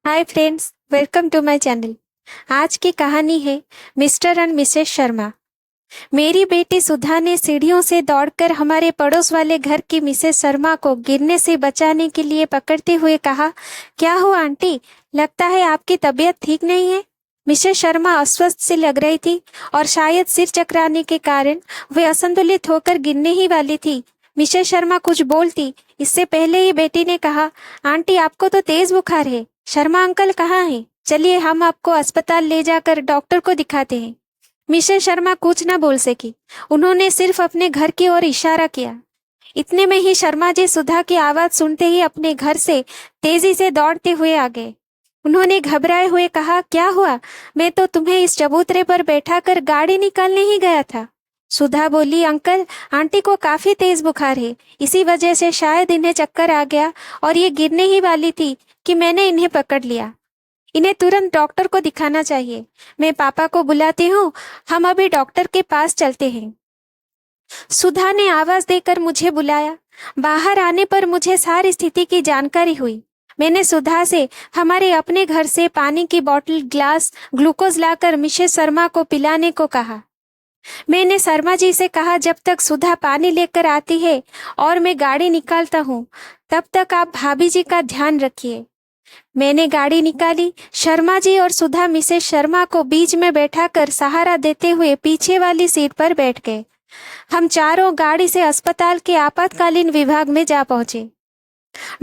Hi friends, welcome to my channel. आज की कहानी है मिस्टर एंड मिसेस शर्मा। मेरी बेटी सुधा ने सीढ़ियों से दौड़कर हमारे पड़ोस वाले घर की मिसेस शर्मा को गिरने से बचाने के लिए पकड़ते हुए कहा, क्या हुआ आंटी? लगता है आपकी तबीयत ठीक नहीं है। मिसेस शर्मा अस्वस्थ सी लग रही थी और शायद सिर चकराने के कारण वे असंतुलित होकर गिरने ही वाली थी। मिसेस शर्मा कुछ बोलती इससे पहले ही बेटी ने कहा, आंटी आपको तो तेज बुखार है। शर्मा अंकल कहाँ हैं? चलिए हम आपको अस्पताल ले जाकर डॉक्टर को दिखाते हैं। मिसेस शर्मा कुछ न बोल सकी। उन्होंने सिर्फ अपने घर की ओर इशारा किया। इतने में ही शर्मा जी सुधा की आवाज सुनते ही अपने घर से तेजी से दौड़ते हुए आ गए। उन्होंने घबराए हुए कहा, क्या हुआ? मैं तो तुम्हें इस चबूतरे पर बैठाकर गाड़ी निकालने ही गया था। सुधा बोली, अंकल आंटी को काफी तेज बुखार है, इसी वजह से शायद इन्हें चक्कर आ गया और ये गिरने ही वाली थी कि मैंने इन्हें पकड़ लिया। इन्हें तुरंत डॉक्टर को दिखाना चाहिए। मैं पापा को बुलाती हूँ, हम अभी डॉक्टर के पास चलते हैं। सुधा ने आवाज देकर मुझे बुलाया। बाहर आने पर मुझे सारी स्थिति की जानकारी हुई। मैंने सुधा से हमारे अपने घर से पानी की बोतल, ग्लास, ग्लूकोज लाकर मिसेस शर्मा को पिलाने को कहा। मैंने शर्मा जी से कहा, जब तक सुधा पानी लेकर आती है और मैं गाड़ी निकालता हूँ, तब तक आप भाभी जी का ध्यान रखिए। मैंने गाड़ी निकाली। शर्मा जी और सुधा मिसेस शर्मा को बीच में बैठाकर सहारा देते हुए पीछे वाली सीट पर बैठ गए। हम चारों गाड़ी से अस्पताल के आपातकालीन विभाग में जा पहुंचे।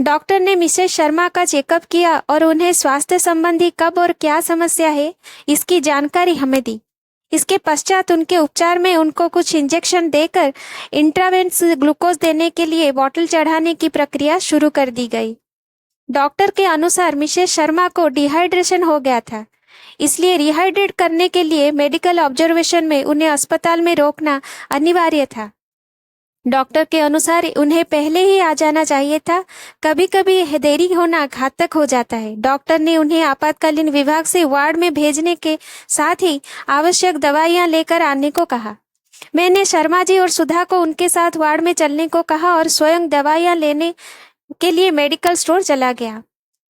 डॉक्टर ने मिसेस शर्मा का चेकअप किया और उन्हें स्वास्थ्य संबंधी कब और क्या समस्या है इसकी जानकारी हमें दी। इसके पश्चात उनके उपचार में उनको कुछ इंजेक्शन देकर इंट्रावेनस ग्लूकोज देने के लिए बोतल चढ़ाने की प्रक्रिया शुरू कर दी गई। डॉक्टर के अनुसार मिसेस शर्मा को डिहाइड्रेशन हो गया था, इसलिए रिहाइड्रेट करने के लिए मेडिकल ऑब्जर्वेशन में उन्हें अस्पताल में रोकना अनिवार्य था। डॉक्टर के अनुसार उन्हें पहले ही आ जाना चाहिए था। कभी कभी देरी होना घातक हो जाता है। डॉक्टर ने उन्हें आपातकालीन विभाग से वार्ड में भेजने के साथ ही आवश्यक दवाइयां लेकर आने को कहा। मैंने शर्मा जी और सुधा को उनके साथ वार्ड में चलने को कहा और स्वयं दवाइयां लेने के लिए मेडिकल स्टोर चला गया।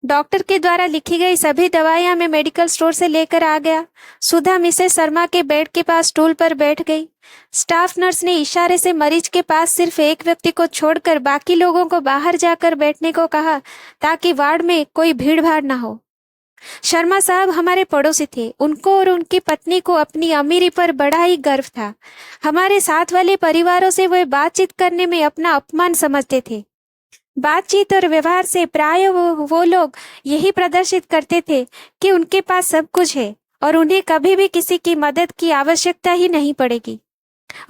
डॉक्टर के द्वारा लिखी गई सभी दवाइयां मैं मेडिकल स्टोर से लेकर आ गया। सुधा मिसेस शर्मा के बेड के पास स्टूल पर बैठ गई। स्टाफ नर्स ने इशारे से मरीज के पास सिर्फ एक व्यक्ति को छोड़कर बाकी लोगों को बाहर जाकर बैठने को कहा, ताकि वार्ड में कोई भीड़ भाड़ ना हो। शर्मा साहब हमारे पड़ोसी थे। उनको और उनकी पत्नी को अपनी अमीरी पर बड़ा ही गर्व था। हमारे साथ वाले परिवारों से वे बातचीत करने में अपना अपमान समझते थे। बातचीत और व्यवहार से प्राय वो लोग यही प्रदर्शित करते थे कि उनके पास सब कुछ है और उन्हें कभी भी किसी की मदद की आवश्यकता ही नहीं पड़ेगी।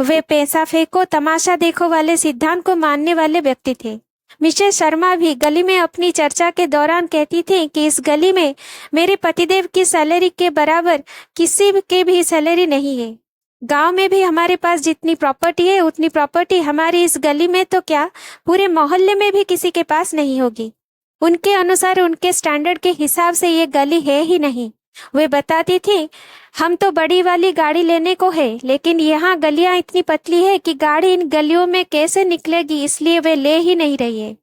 वे पैसा फेंको तमाशा देखो वाले सिद्धांत को मानने वाले व्यक्ति थे। मिसेस शर्मा भी गली में अपनी चर्चा के दौरान कहती थी कि इस गली में मेरे पतिदेव की सैलरी के बराबर किसी के भी सैलरी नहीं है। गांव में भी हमारे पास जितनी प्रॉपर्टी है उतनी प्रॉपर्टी हमारी इस गली में तो क्या, पूरे मोहल्ले में भी किसी के पास नहीं होगी। उनके अनुसार उनके स्टैंडर्ड के हिसाब से ये गली है ही नहीं। वे बताती थी, हम तो बड़ी वाली गाड़ी लेने को है, लेकिन यहाँ गलियां इतनी पतली है कि गाड़ी इन गलियों में कैसे निकलेगी, इसलिए वे ले ही नहीं रही है।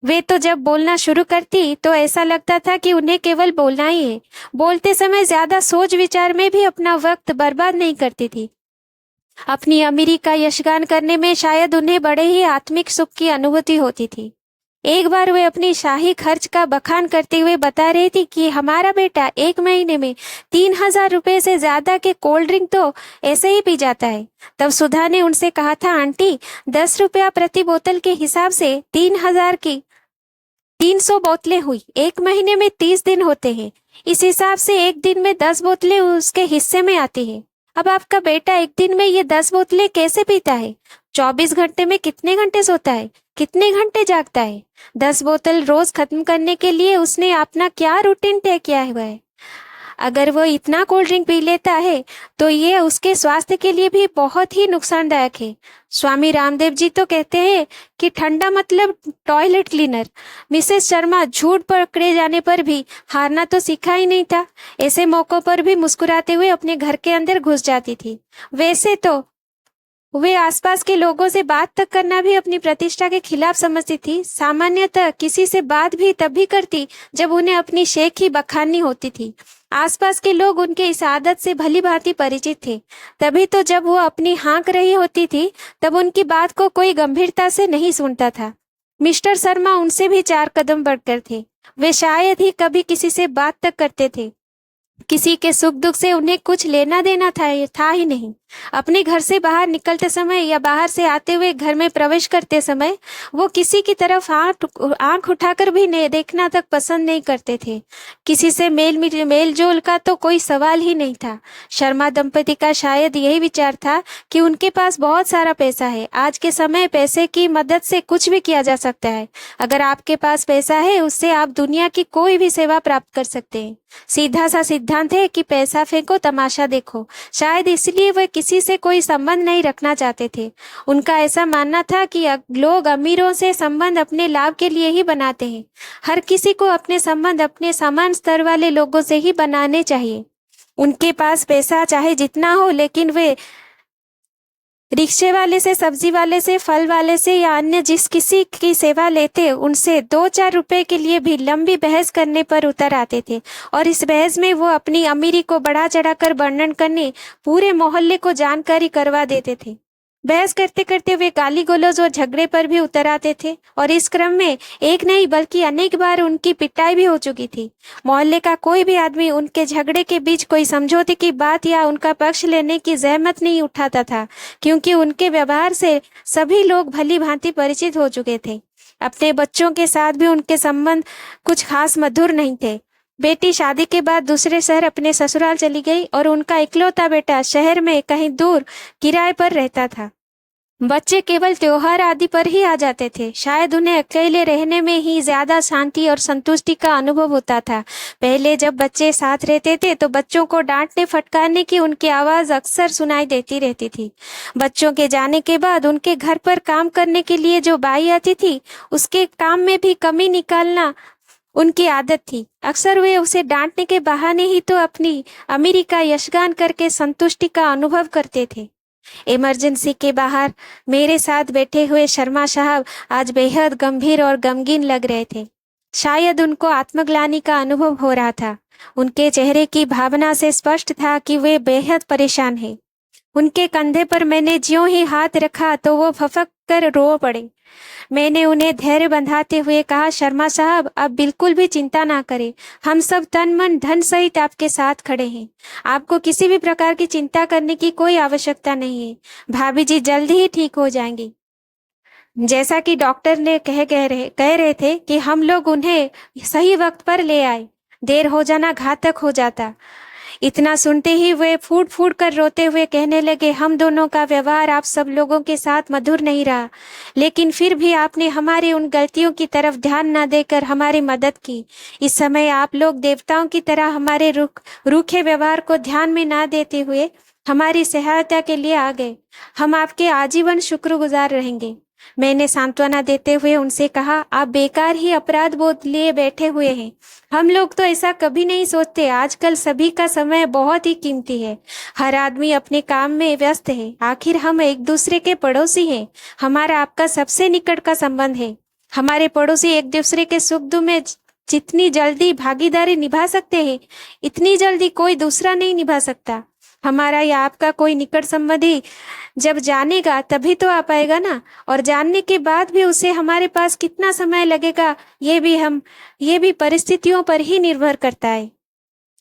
वे तो जब बोलना शुरू करती तो ऐसा लगता था कि उन्हें केवल बोलना ही है। बोलते समय ज्यादा सोच विचार में भी अपना वक्त बर्बाद नहीं करती थी। अपनी अमीरी का यशगान करने में शायद उन्हें बड़े ही आत्मिक सुख की अनुभूति होती थी। एक बार वे अपनी शाही खर्च का बखान करते हुए बता रही थी कि हमारा बेटा एक महीने में 3,000 रुपए से ज्यादा के कोल्ड ड्रिंक तो ऐसे ही पी जाता है। तब सुधा ने उनसे कहा था, आंटी 10 रुपया प्रति बोतल के हिसाब से 3,000 की 300 बोतलें हुई। एक महीने में 30 दिन होते हैं, इस हिसाब से एक दिन में 10 बोतलें उसके हिस्से में आती है। अब आपका बेटा एक दिन में ये 10 बोतलें कैसे पीता है? 24 घंटे में कितने घंटे सोता है, कितने घंटे जागता है? 10 बोतल रोज खत्म करने के लिए उसने अपना क्या रूटीन तय किया हुआ है? अगर वो इतना कोल्ड ड्रिंक पी लेता है तो ये उसके स्वास्थ्य के लिए भी बहुत ही नुकसानदायक है। स्वामी रामदेव जी तो कहते हैं कि ठंडा मतलब टॉयलेट क्लीनर। मिसेस शर्मा झूठ पकड़े जाने पर भी हारना तो सीखा ही नहीं था। ऐसे मौकों पर भी मुस्कुराते हुए अपने घर के अंदर घुस जाती थी। वैसे तो वे आसपास के लोगों से बात तक करना भी अपनी प्रतिष्ठा के खिलाफ समझती थी। सामान्यतः किसी से बात भी तभी करती जब उन्हें अपनी शेख ही बखाननी होती थी। आसपास के लोग उनके इस आदत से भली भांति परिचित थे। तभी तो जब वो अपनी हाँक रही होती थी तब उनकी बात को कोई गंभीरता से नहीं सुनता था। मिस्टर शर्मा उनसे भी 4 कदम बढ़कर थे। वे शायद ही कभी किसी से बात तक करते थे। किसी के सुख दुख से उन्हें कुछ लेना देना था ही नहीं। अपने घर से बाहर निकलते समय या बाहर से आते हुए घर में प्रवेश करते समय वो किसी की तरफ आंख उठाकर भी नहीं देखना तक पसंद नहीं करते थे। किसी से मेल जोल का तो कोई सवाल ही नहीं था। शर्मा दंपति का शायद यही विचार था कि उनके पास बहुत सारा पैसा है। आज के समय पैसे की मदद से कुछ भी किया जा सकता है। अगर आपके पास पैसा है उससे आप दुनिया की कोई भी सेवा प्राप्त कर सकते हैं। सीधा सा सिद्धांत है कि पैसा फेंको तमाशा देखो। शायद इसलिए वे किसी से कोई संबंध नहीं रखना चाहते थे। उनका ऐसा मानना था कि लोग अमीरों से संबंध अपने लाभ के लिए ही बनाते हैं। हर किसी को अपने संबंध अपने समान स्तर वाले लोगों से ही बनाने चाहिए। उनके पास पैसा चाहे जितना हो, लेकिन वे रिक्शे वाले से, सब्जी वाले से, फल वाले से या अन्य जिस किसी की सेवा लेते उनसे 2-4 रुपए के लिए भी लंबी बहस करने पर उतर आते थे। और इस बहस में वो अपनी अमीरी को बढ़ा चढ़ाकर वर्णन करने पूरे मोहल्ले को जानकारी करवा देते थे। बहस करते करते वे गाली गलौज और झगड़े पर भी उतर आते थे और इस क्रम में एक नहीं बल्कि अनेक बार उनकी पिटाई भी हो चुकी थी। मोहल्ले का कोई भी आदमी उनके झगड़े के बीच कोई समझौते की बात या उनका पक्ष लेने की जहमत नहीं उठाता था, क्योंकि उनके व्यवहार से सभी लोग भली भांति परिचित हो चुके थे। अपने बच्चों के साथ भी उनके संबंध कुछ खास मधुर नहीं थे। बेटी शादी के बाद दूसरे शहर अपने ससुराल चली गई और उनका इकलौता बेटा शहर में कहीं दूर किराए पर रहता था। बच्चे केवल त्योहार आदि पर ही आ जाते थे। शायद उन्हें अकेले रहने में ही ज्यादा शांति और संतुष्टि का अनुभव होता था। पहले जब बच्चे साथ रहते थे तो बच्चों को डांटने फटकारने की उनकी आवाज अक्सर सुनाई देती रहती थी। बच्चों के जाने के बाद उनके घर पर काम करने के लिए जो बाई आती थी उसके काम में भी कमी निकालना उनकी आदत थी। अक्सर वे उसे डांटने के बहाने ही तो अपनी अमीरी का यशगान करके संतुष्टि का अनुभव करते थे। इमरजेंसी के बाहर मेरे साथ बैठे हुए शर्मा साहब आज बेहद गंभीर और गमगीन लग रहे थे। शायद उनको आत्मग्लानि का अनुभव हो रहा था। उनके चेहरे की भावना से स्पष्ट था कि वे बेहद परेशान हैं। उनके कंधे पर मैंने ज्यों ही हाथ रखा तो वो फफक कर रो पड़े। मैंने उन्हें धैर्य बंधाते हुए कहा, शर्मा साहब आप बिल्कुल भी चिंता ना करें, हम सब तन मन धन सहित आपके साथ खड़े हैं। आपको किसी भी प्रकार की चिंता करने की कोई आवश्यकता नहीं है। भाभी जी जल्द ही ठीक हो जाएंगी। जैसा कि डॉक्टर ने कह रहे थे कि हम लोग उन्हें सही वक्त पर ले आए, देर हो जाना घातक हो जाता। इतना सुनते ही वे फूट फूट कर रोते हुए कहने लगे, हम दोनों का व्यवहार आप सब लोगों के साथ मधुर नहीं रहा, लेकिन फिर भी आपने हमारी उन गलतियों की तरफ ध्यान न देकर हमारी मदद की। इस समय आप लोग देवताओं की तरह हमारे रूखे व्यवहार को ध्यान में ना देते हुए हमारी सहायता के लिए आ गए। हम आपके आजीवन शुक्रगुजार रहेंगे। मैंने सांत्वना देते हुए उनसे कहा, आप बेकार ही अपराध बोध लिए बैठे हुए हैं। हम लोग तो ऐसा कभी नहीं सोचते। आजकल सभी का समय बहुत ही कीमती है। हर आदमी अपने काम में व्यस्त है। आखिर हम एक दूसरे के पड़ोसी हैं। हमारा आपका सबसे निकट का संबंध है। हमारे पड़ोसी एक दूसरे के सुख दुख में जितनी जल्दी भागीदारी निभा सकते हैं, इतनी जल्दी कोई दूसरा नहीं निभा सकता। हमारा या आपका कोई निकट संबंधी जब जानेगा तभी तो आ पाएगा ना, और जानने के बाद भी उसे हमारे पास कितना समय लगेगा ये भी परिस्थितियों पर ही निर्भर करता है।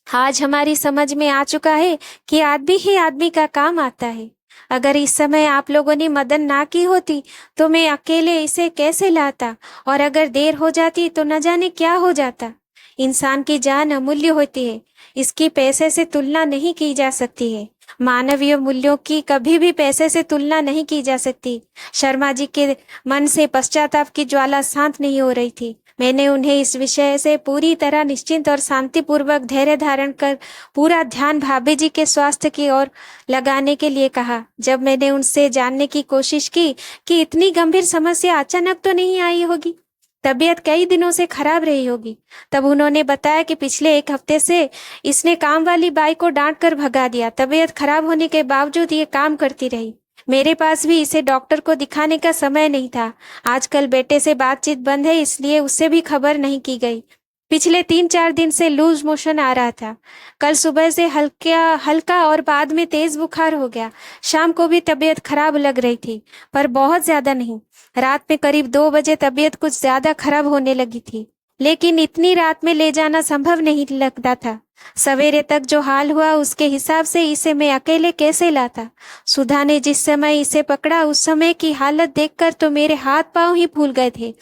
आज हमारी समझ में आ चुका है कि आदमी ही आदमी का काम आता है। अगर इस समय आप लोगों ने मदद ना की होती तो मैं अकेले इसे कैसे लाता, और अगर देर हो जाती तो न जाने क्या हो जाता। इंसान की जान अमूल्य होती है, इसकी पैसे से तुलना नहीं की जा सकती है। मानवीय मूल्यों की कभी भी पैसे से तुलना नहीं की जा सकती। शर्मा जी के मन से पश्चाताप की ज्वाला शांत नहीं हो रही थी। मैंने उन्हें इस विषय से पूरी तरह निश्चिंत और शांतिपूर्वक धैर्य धारण कर पूरा ध्यान भाभी जी के स्वास्थ्य की ओर लगाने के लिए कहा। जब मैंने उनसे जानने की कोशिश की कि इतनी गंभीर समस्या अचानक तो नहीं आई होगी, तबीयत कई दिनों से खराब रही होगी, तब उन्होंने बताया कि पिछले 1 हफ्ते से इसने काम वाली बाई को डांट कर भगा दिया। तबीयत खराब होने के बावजूद ये काम करती रही। मेरे पास भी इसे डॉक्टर को दिखाने का समय नहीं था। आजकल बेटे से बातचीत बंद है, इसलिए उससे भी खबर नहीं की गई। पिछले 3-4 दिन से लूज मोशन आ रहा था। कल सुबह से हल्का हल्का और बाद में तेज बुखार हो गया। शाम को भी तबीयत खराब लग रही थी, पर बहुत ज्यादा नहीं। रात में करीब 2 बजे तबीयत कुछ ज्यादा खराब होने लगी थी, लेकिन इतनी रात में ले जाना संभव नहीं लगता था। सवेरे तक जो हाल हुआ उसके हिसाब से इसे मैं अकेले कैसे लाता। सुधा ने जिस समय इसे पकड़ा उस समय की हालत देखकर तो मेरे हाथ पांव ही फूल गए थे।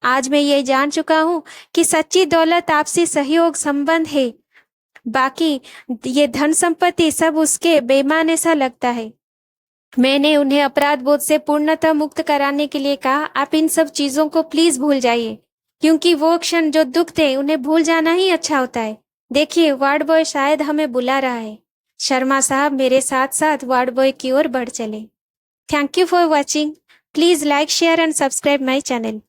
आज मैं ये जान चुका हूँ कि सच्ची दौलत आपसी सहयोग संबंध है, बाकी ये धन संपत्ति सब उसके बेईमान ऐसा लगता है। मैंने उन्हें अपराध बोध से पूर्णतः मुक्त कराने के लिए कहा, आप इन सब चीजों को प्लीज भूल जाइए, क्योंकि वो क्षण जो दुख थे उन्हें भूल जाना ही अच्छा होता है। देखिए, वार्ड बॉय शायद हमें बुला रहा है। शर्मा साहब मेरे साथ साथ वार्ड बॉय की ओर बढ़ चले। Thank you for watching. Please like, share and subscribe my channel.